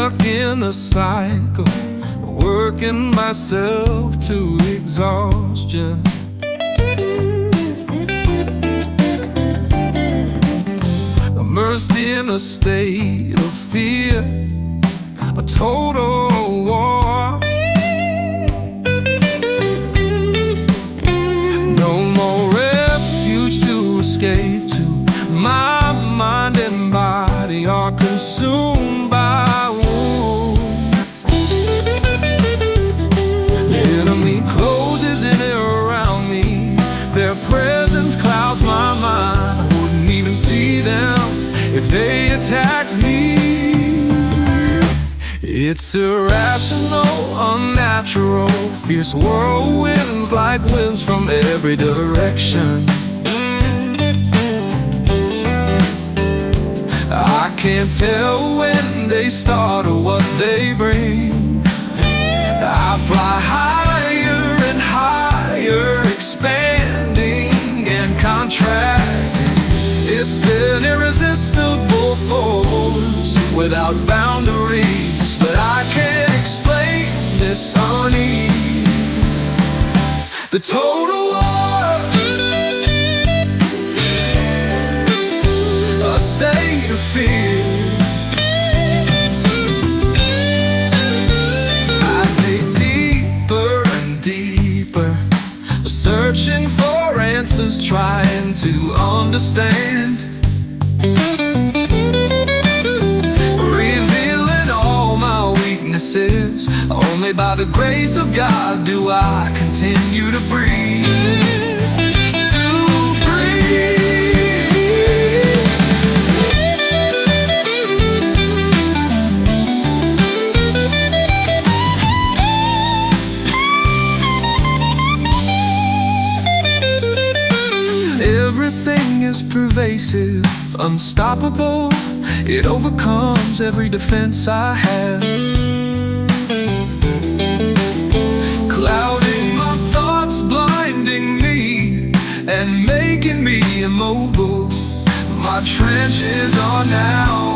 stuck in a cycle, working myself to exhaustion. Immersed in a state of fear, a total war. No more refuge to escape to. My mind and body are consumed by wounds. The enemy closes in around me. Their presence clouds my mind. I wouldn't even see them if they attacked me. It's irrational, unnatural, fierce whirlwinds like winds from every direction. I can't tell when they start or what they bring. I fly higher and higher, expanding and contracting. It's an irresistible force without boundaries, but I can't explain this unease. The total war, a state of fear. I dig deeper and deeper, searching for answers, trying to understand. Revealing all my weaknesses, only by the grace of God do I continue to breathe. Everything is pervasive, unstoppable. It overcomes every defense I have, clouding my thoughts, blinding me, and making me immobile. My trenches are now